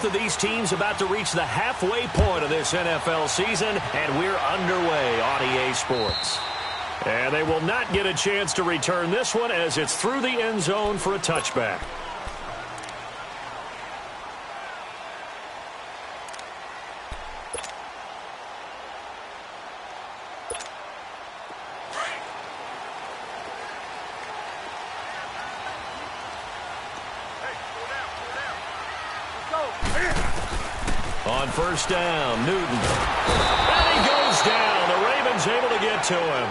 of these teams about to reach the halfway point of this NFL season, and we're underway on EA Sports. And they will not get a chance to return this one as it's through the end zone for a touchback. On first down, Newton. And he goes down. The Ravens able to get to him.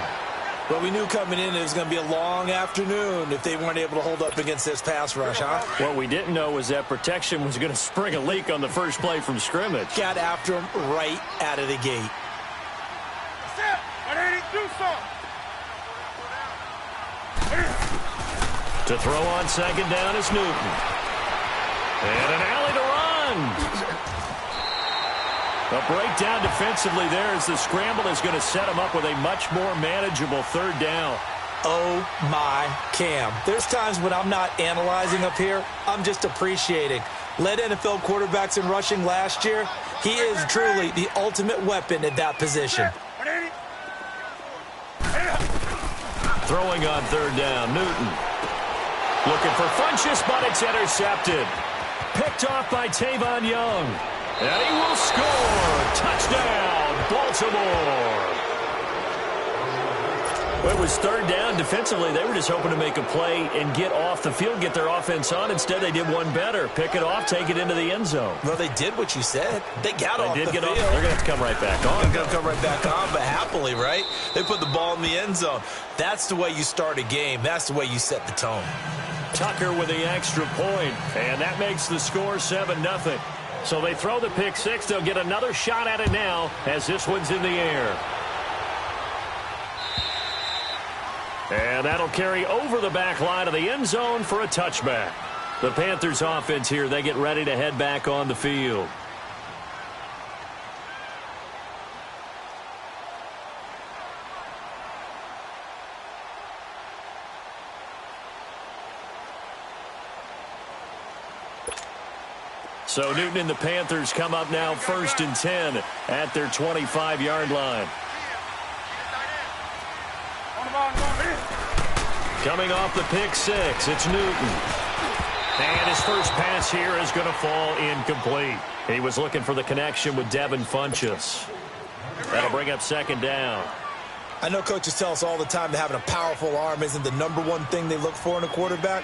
But we knew coming in it was going to be a long afternoon if they weren't able to hold up against this pass rush, huh? What we didn't know was that protection was going to spring a leak on the first play from scrimmage. Got after him right out of the gate. To throw on second down is Newton. And an alley to run. A breakdown defensively there as the scramble is going to set him up with a much more manageable third down. Oh, my Cam. There's times when I'm not analyzing up here. I'm just appreciating. Led NFL quarterbacks in rushing last year. He is truly the ultimate weapon at that position. Throwing on third down, Newton. Looking for Funchess, but it's intercepted. Picked off by Tavon Young. And he will score. Touchdown, Baltimore. Well, it was third down. Defensively, they were just hoping to make a play and get off the field, get their offense on. Instead, they did one better. Pick it off, take it into the end zone. Well, they did what you said. They got off the field. They're going to have to come right back on. They're going to come right back on, but happily, right? They put the ball in the end zone. That's the way you start a game. That's the way you set the tone. Tucker with the extra point, and that makes the score 7-0. So they throw the pick six. They'll get another shot at it now as this one's in the air. And that'll carry over the back line of the end zone for a touchback. The Panthers offense here, they get ready to head back on the field. So Newton and the Panthers come up now 1st and 10 at their 25-yard line. Coming off the pick six, it's Newton. And his first pass here is going to fall incomplete. He was looking for the connection with Devin Funchess. That'll bring up second down. I know coaches tell us all the time that having a powerful arm isn't the #1 thing they look for in a quarterback.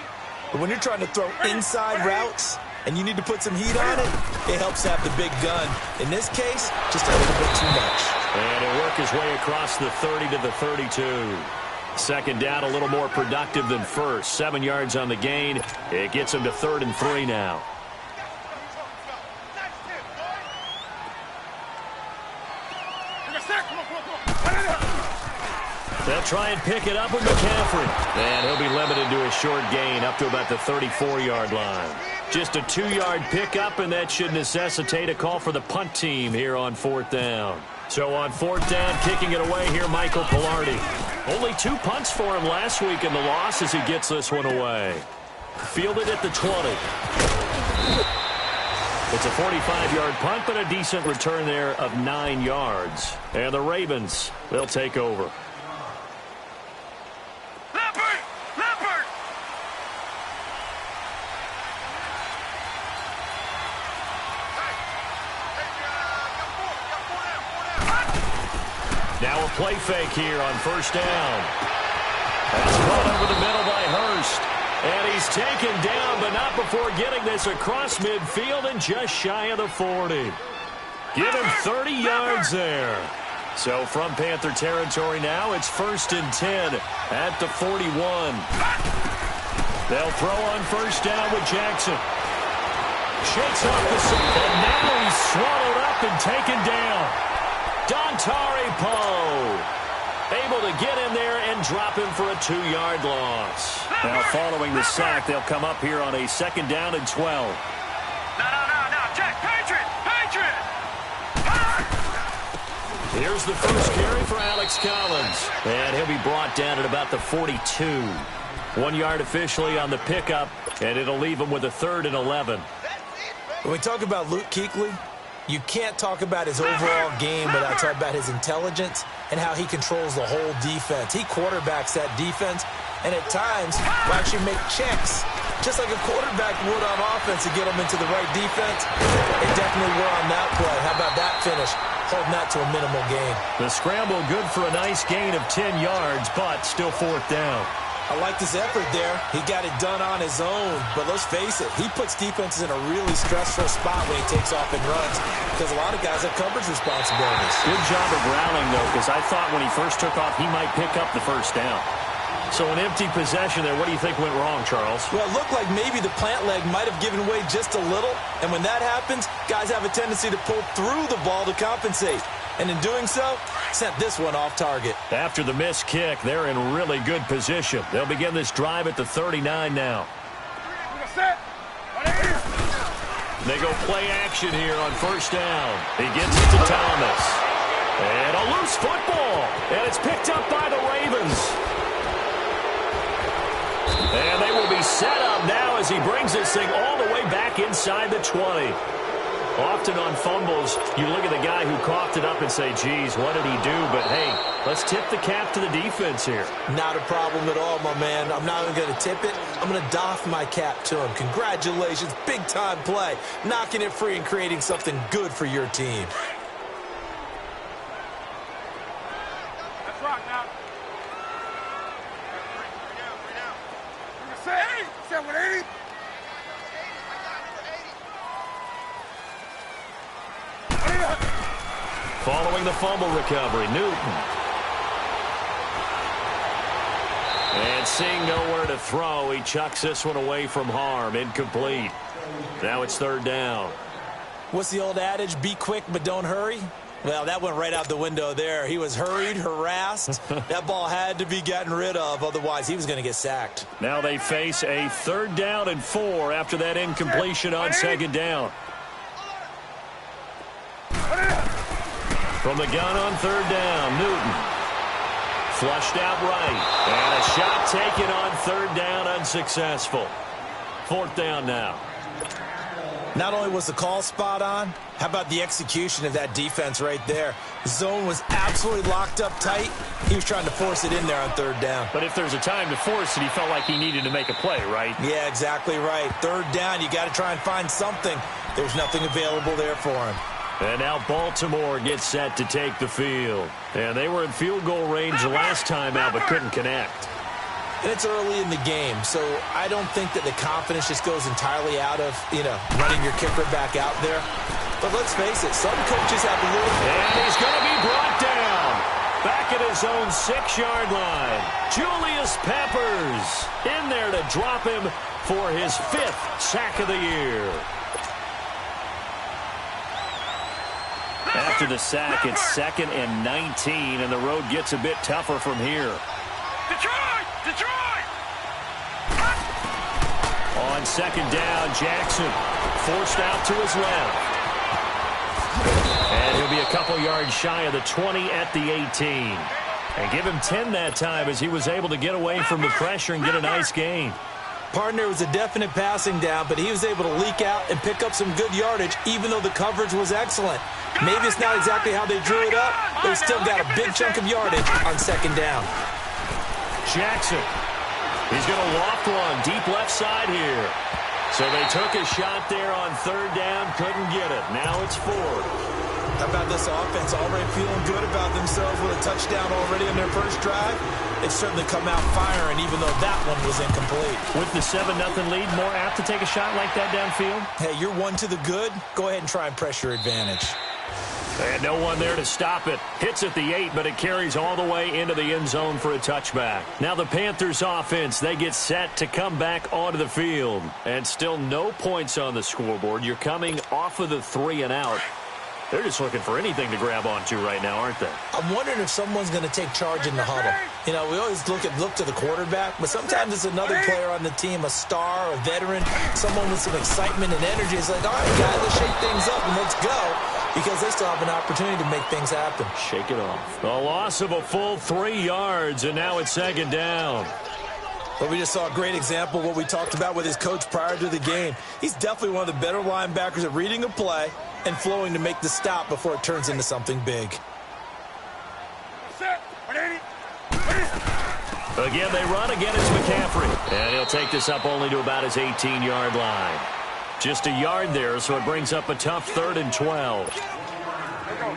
But when you're trying to throw inside routes and you need to put some heat on it, it helps to have the big gun. In this case, just a little bit too much. And he'll work his way across the 30 to the 32. Second down, a little more productive than first. 7 yards on the gain. It gets him to 3rd and 3 now. They'll try and pick it up with McCaffrey. And he'll be limited to a short gain up to about the 34-yard line. Just a 2-yard pickup, and that should necessitate a call for the punt team here on 4th down. So on 4th down, kicking it away here, Michael Pilardi. Only 2 punts for him last week in the loss as he gets this one away. Fielded at the 20. It's a 45-yard punt, but a decent return there of 9 yards. And the Ravens, they'll take over. Now a play fake here on 1st down. That's caught over the middle by Hurst. And he's taken down, but not before getting this across midfield and just shy of the 40. Give him 30 yards there. So from Panther territory now, it's 1st and 10 at the 41. They'll throw on 1st down with Jackson. Shakes off the side, and now he's swallowed up and taken down. Dontari Poe able to get in there and drop him for a 2-yard loss. Now following the sack, they'll come up here on a 2nd down and 12. No, Jack, Patriot! Here's the first carry for Alex Collins. And he'll be brought down at about the 42. 1 yard officially on the pickup, and it'll leave him with a 3rd and 11. When we talk about Luke Kuechly, you can't talk about his overall game without talking about his intelligence and how he controls the whole defense. He quarterbacks that defense, and at times will actually make checks, just like a quarterback would on offense to get them into the right defense. They definitely were on that play. How about that finish? Holding that to a minimal gain. The scramble good for a nice gain of 10 yards, but still fourth down. I like his effort there. He got it done on his own. But let's face it, he puts defenses in a really stressful spot when he takes off and runs because a lot of guys have coverage responsibilities. Good job of rallying, though, because I thought when he first took off, he might pick up the first down. So an empty possession there. What do you think went wrong, Charles? Well, it looked like maybe the plant leg might have given way just a little. And when that happens, guys have a tendency to pull through the ball to compensate. And in doing so, sent this one off target. After the missed kick, they're in really good position. They'll begin this drive at the 39 now. They go play action here on first down. He gets it to Thomas. And a loose football. And it's picked up by the Ravens. And they will be set up now as he brings this thing all the way back inside the 20. Often on fumbles, you look at the guy who coughed it up and say, geez, what did he do? But, hey, let's tip the cap to the defense here. Not a problem at all, my man. I'm not even going to tip it. I'm going to doff my cap to him. Congratulations. Big-time play. Knocking it free and creating something good for your team. Let's rock now. 780. Following the fumble recovery, Newton. And seeing nowhere to throw, he chucks this one away from harm. Incomplete. Now it's third down. What's the old adage? Be quick, but don't hurry? Well, that went right out the window there. He was hurried, harassed. That ball had to be gotten rid of, otherwise he was going to get sacked. Now they face a 3rd down and 4 after that incompletion on 2nd down. From the gun on 3rd down, Newton. Flushed out right. And a shot taken on 3rd down, unsuccessful. 4th down now. Not only was the call spot on, how about the execution of that defense right there? The zone was absolutely locked up tight. He was trying to force it in there on 3rd down. But if there's a time to force it, he felt like he needed to make a play, right? Yeah, exactly right. 3rd down, you got to try and find something. There's nothing available there for him. And now Baltimore gets set to take the field. And they were in field goal range the last time out, but couldn't connect. And it's early in the game, so I don't think that the confidence just goes entirely out of, running your kicker back out there. But let's face it, some coaches have a little... And he's going to be brought down. Back at his own 6-yard line. Julius Peppers in there to drop him for his 5th sack of the year. After the sack, it's 2nd and 19, and the road gets a bit tougher from here. Detroit! Detroit! On 2nd down, Jackson forced out to his left. And he'll be a couple yards shy of the 20 at the 18. And give him 10 that time as he was able to get away from the pressure and get a nice gain. Partner was a definite passing down, but he was able to leak out and pick up some good yardage, even though the coverage was excellent. Maybe it's not exactly how they drew it up, but he still got a big chunk of yardage on 2nd down. Jackson. He's going to loft one deep left side here. So they took a shot there on 3rd down, couldn't get it. Now it's 4th. How about this offense already feeling good about themselves with a touchdown already on their first drive? They've certainly come out firing, even though that one was incomplete. With the 7-0 lead, more apt to take a shot like that downfield? Hey, you're one to the good. Go ahead and try and pressure advantage. And no one there to stop it. Hits at the 8, but it carries all the way into the end zone for a touchback. Now the Panthers offense, they get set to come back onto the field. And still no points on the scoreboard. You're coming off of the 3 and out. They're just looking for anything to grab onto right now, aren't they? I'm wondering if someone's going to take charge in the huddle. We always look to the quarterback, but sometimes it's another player on the team, a star, a veteran, someone with some excitement and energy. It's like, all right, guys, let's shake things up and let's go, because they still have an opportunity to make things happen. Shake it off. A loss of a full 3 yards, and now it's 2nd down. Well, we just saw a great example of what we talked about with his coach prior to the game. He's definitely one of the better linebackers at reading a play and flowing to make the stop before it turns into something big. Again, they run. Again, it's McCaffrey. And he'll take this up only to about his 18-yard line. Just a yard there, so it brings up a tough 3rd and 12.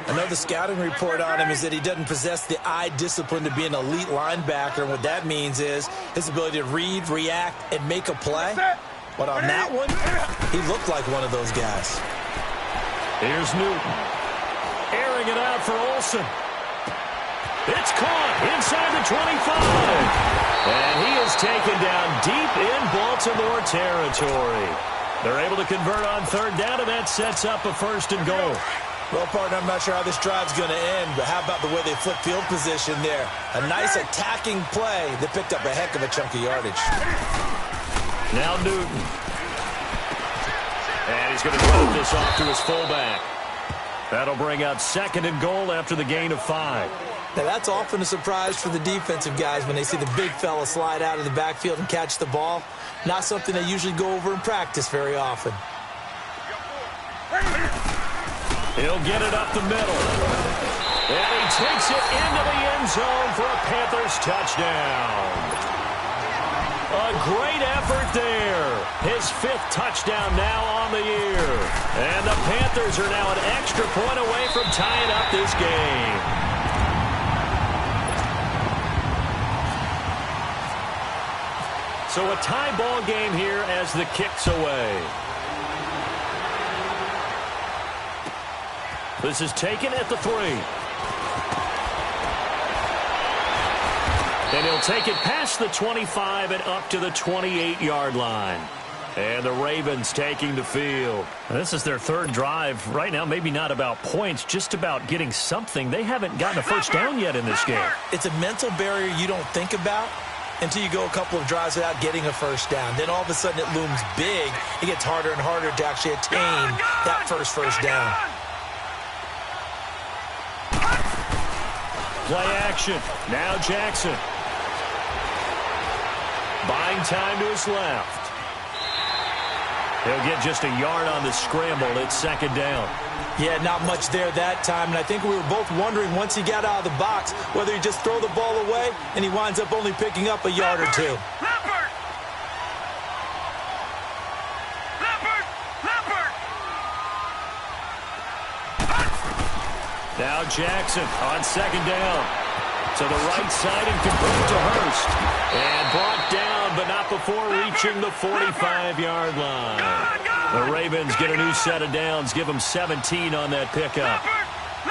Another scouting report on him is that he doesn't possess the eye discipline to be an elite linebacker. And what that means is his ability to read, react, and make a play. But on that one, he looked like one of those guys. Here's Newton. Airing it out for Olsen. It's caught inside the 25. And he is taken down deep in Baltimore territory. They're able to convert on 3rd down, and that sets up a 1st and goal. Well, partner, I'm not sure how this drive's going to end, but how about the way they flip field position there? A nice attacking play that picked up a heck of a chunk of yardage. Now Newton. And he's going to drop this off to his fullback. That'll bring up 2nd and goal after the gain of 5. Now, that's often a surprise for the defensive guys when they see the big fella slide out of the backfield and catch the ball. Not something they usually go over in practice very often. He'll get it up the middle. And he takes it into the end zone for a Panthers touchdown. A great effort there. His 5th touchdown now on the year. And the Panthers are now an extra point away from tying up this game. So a tie ball game here as the kick's away. This is taken at the 3. And he'll take it past the 25 and up to the 28-yard line. And the Ravens taking the field. This is their 3rd drive. Right now, maybe not about points, just about getting something. They haven't gotten a 1st down yet in this game. It's a mental barrier you don't think about until you go a couple of drives without getting a 1st down. Then all of a sudden it looms big. It gets harder and harder to actually attain that first down. Play action. Now Jackson. Buying time to his left. He'll get just a yard on the scramble. It's 2nd down. Yeah, not much there that time. And I think we were both wondering once he got out of the box whether he'd just throw the ball away and he winds up only picking up a yard or 2. Now Jackson on 2nd down. To the right side and complete to Hurst. And brought down, but not before reaching the 45-yard line. The Ravens get a new set of downs, give them 17 on that pickup.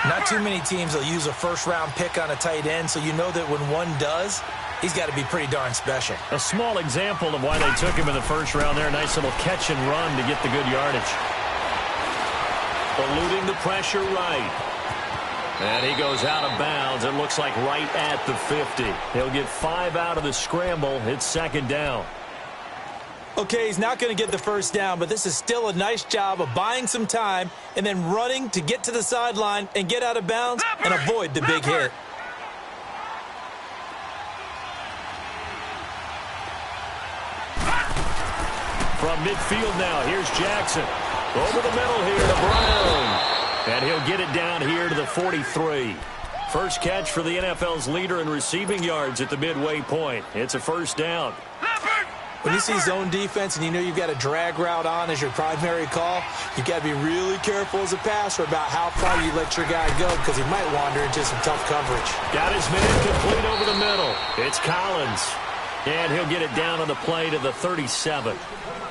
Not too many teams will use a 1st-round pick on a tight end, so you know that when one does, he's got to be pretty darn special. A small example of why they took him in the 1st round there. Nice little catch and run to get the good yardage. Eluding the pressure right. And he goes out of bounds. It looks like right at the 50. He'll get 5 out of the scramble. It's 2nd down. Okay, he's not going to get the 1st down, but this is still a nice job of buying some time and then running to get to the sideline and get out of bounds and avoid the big hit. From midfield now, here's Jackson. Over the middle here to Brown. And he'll get it down here to the 43. First catch for the NFL's leader in receiving yards at the midway point. It's a 1st down. When you see zone defense and you know you've got a drag route on as your primary call, you've got to be really careful as a passer about how far you let your guy go because he might wander into some tough coverage. Got his man complete over the middle. It's Collins. And he'll get it down on the play to the 37.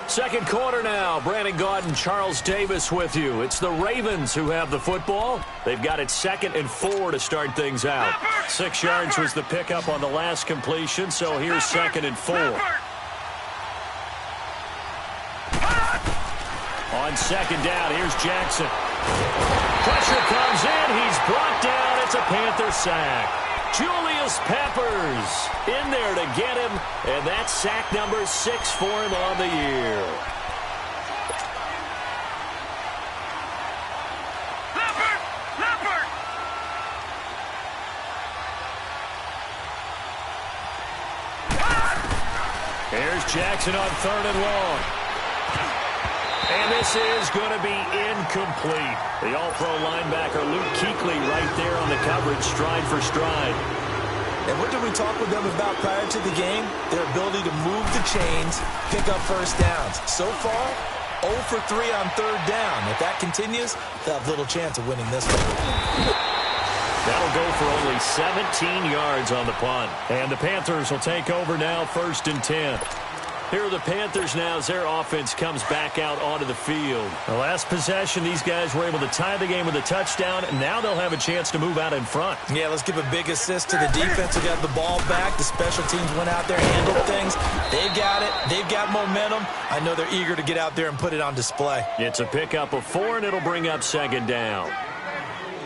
2nd quarter now. Brandon Gaudin, Charles Davis with you. It's the Ravens who have the football. They've got it 2nd and 4 to start things out. 6 yards was the pickup on the last completion, so here's 2nd and 4. On 2nd down, here's Jackson. Pressure comes in. He's brought down. It's a Panther sack. Julius Peppers in there to get him, and that's sack number 6 for him on the year. Jackson on 3rd and long. And this is going to be incomplete. The all-pro linebacker Luke Kuechly right there on the coverage, stride for stride. And what did we talk with them about prior to the game? Their ability to move the chains, pick up first downs. So far, 0 for 3 on 3rd down. If that continues, they'll have little chance of winning this one. That'll go for only 17 yards on the punt. And the Panthers will take over now, 1st and 10. Here are the Panthers now as their offense comes back out onto the field. The last possession, these guys were able to tie the game with a touchdown, and now they'll have a chance to move out in front. Yeah, let's give a big assist to the defense who got the ball back. The special teams went out there, handled things. They've got it. They've got momentum. I know they're eager to get out there and put it on display. It's a pickup of 4, and it'll bring up 2nd down.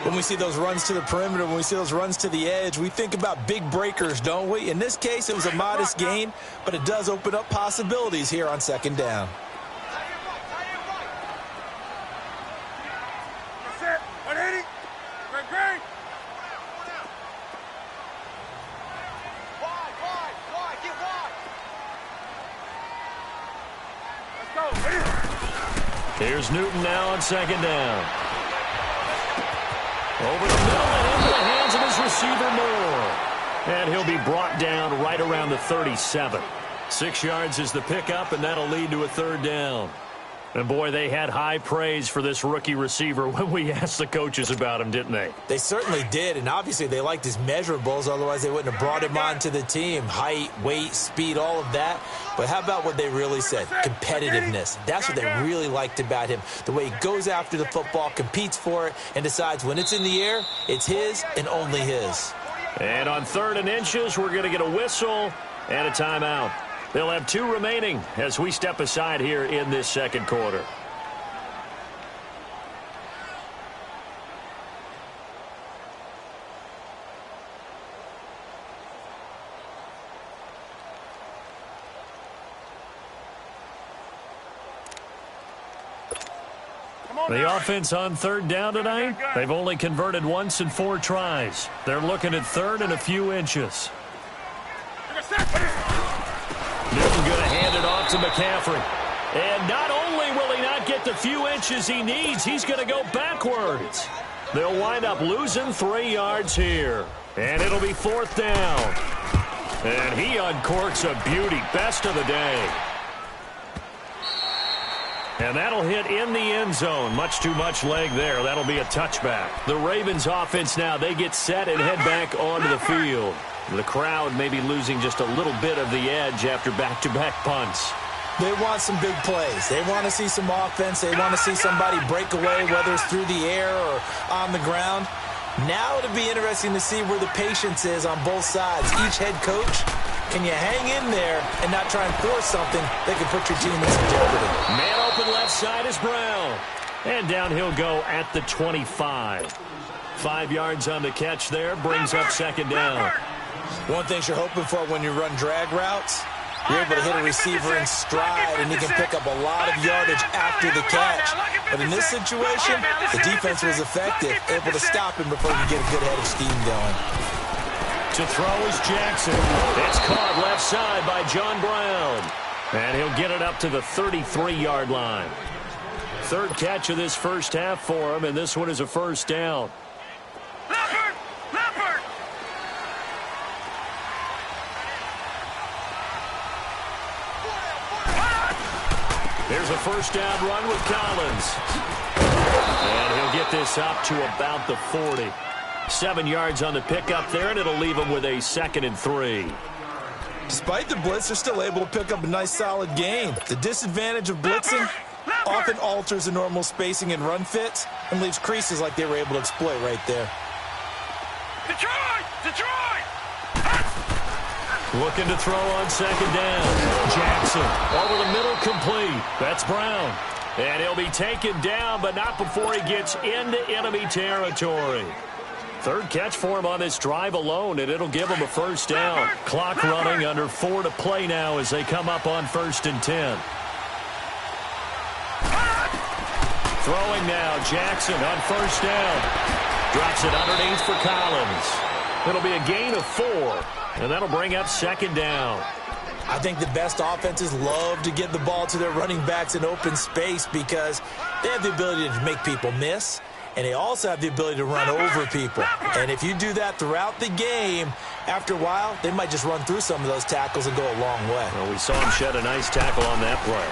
When we see those runs to the perimeter, when we see those runs to the edge, we think about big breakers, don't we? In this case, it was a modest gain, but it does open up possibilities here on 2nd down. That's it. 180. Great. Wide. Get wide. Let's go. Here's Newton now on 2nd down. Over the middle and into the hands of his receiver Moore. And he'll be brought down right around the 37. 6 yards is the pickup, and that'll lead to a 3rd down. And, boy, they had high praise for this rookie receiver when we asked the coaches about him, didn't they? They certainly did, and obviously they liked his measurables. Otherwise, they wouldn't have brought him onto the team. Height, weight, speed, all of that. But how about what they really said? Competitiveness. That's what they really liked about him. The way he goes after the football, competes for it, and decides when it's in the air, it's his and only his. And on 3rd and inches, we're going to get a whistle and a timeout. They'll have 2 remaining as we step aside here in this 2nd quarter. The offense on 3rd down tonight, they've only converted once in 4 tries. They're looking at 3rd and a few inches. Newton going to hand it off to McCaffrey. And not only will he not get the few inches he needs, he's going to go backwards. They'll wind up losing 3 yards here. And it'll be 4th down. And he uncorks a beauty. Best of the day. And that'll hit in the end zone. Much too much leg there. That'll be a touchback. The Ravens offense now, they get set and head back onto the field. The crowd may be losing just a little bit of the edge after back-to-back punts. They want some big plays. They want to see some offense. They want to see somebody break away, whether it's through the air or on the ground. Now it'll be interesting to see where the patience is on both sides. Each head coach, can you hang in there and not try and force something that could put your team in some jeopardy? Man open left side is Brown. And down he'll go at the 25. 5 yards on the catch there, brings up 2nd down. One thing you're hoping for when you run drag routes, you're able to hit a receiver in stride, and he can pick up a lot of yardage after the catch. But in this situation, the defense was effective, able to stop him before he could get a good head of steam going. To throw is Jackson. It's caught left side by John Brown. And he'll get it up to the 33-yard line. 3rd catch of this first half for him, and this one is a 1st down. Here's a 1st down run with Collins. And he'll get this up to about the 40. 7 yards on the pickup there, and it'll leave him with a 2nd and 3. Despite the blitz, they're still able to pick up a nice, solid gain. The disadvantage of blitzing often alters the normal spacing and run fits and leaves creases like they were able to exploit right there. Detroit! Looking to throw on 2nd down. Jackson over the middle, complete. That's Brown. And he'll be taken down, but not before he gets into enemy territory. 3rd catch for him on this drive alone, and it'll give him a 1st down. Clock running, under 4 to play now as they come up on 1st and 10. Throwing now, Jackson on 1st down. Drops it underneath for Collins. It'll be a gain of 4, and that'll bring up 2nd down. I think the best offenses love to get the ball to their running backs in open space because they have the ability to make people miss, and they also have the ability to run over people. And if you do that throughout the game, after a while, they might just run through some of those tackles and go a long way. Well, we saw him shed a nice tackle on that play.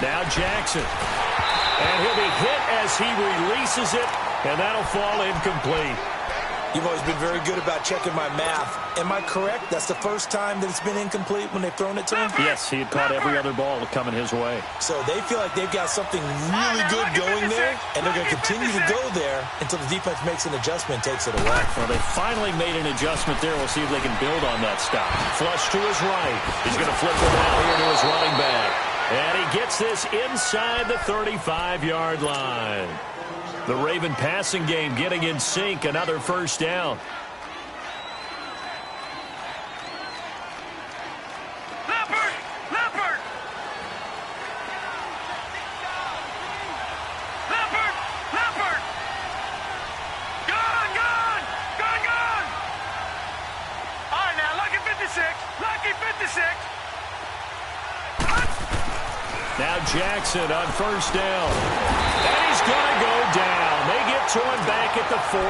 Now Jackson. And he'll be hit as he releases it, and that'll fall incomplete. You've always been very good about checking my math. Am I correct? That's the first time that it's been incomplete when they've thrown it to him? Yes, he had caught every other ball coming his way. So they feel like they've got something really good going there, and they're going to continue to go there until the defense makes an adjustment and takes it away. Well, they finally made an adjustment there. We'll see if they can build on that stop. Flush to his right. He's going to flip it out here to his running back. And he gets this inside the 35-yard line. The Raven passing game getting in sync. Another first down. Leopard! Leopard! Leopard! Leopard! Gone! Gone! Gone! Gone! All right, now, lucky 56. Lucky 56. Now Jackson on first down. And he's going to go down. They get to him back at the 40.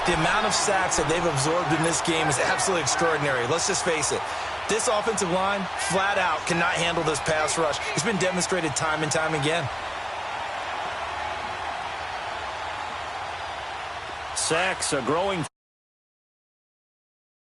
The amount of sacks that they've absorbed in this game is absolutely extraordinary. Let's just face it. This offensive line, flat out, cannot handle this pass rush. It's been demonstrated time and time again. Sacks, a growing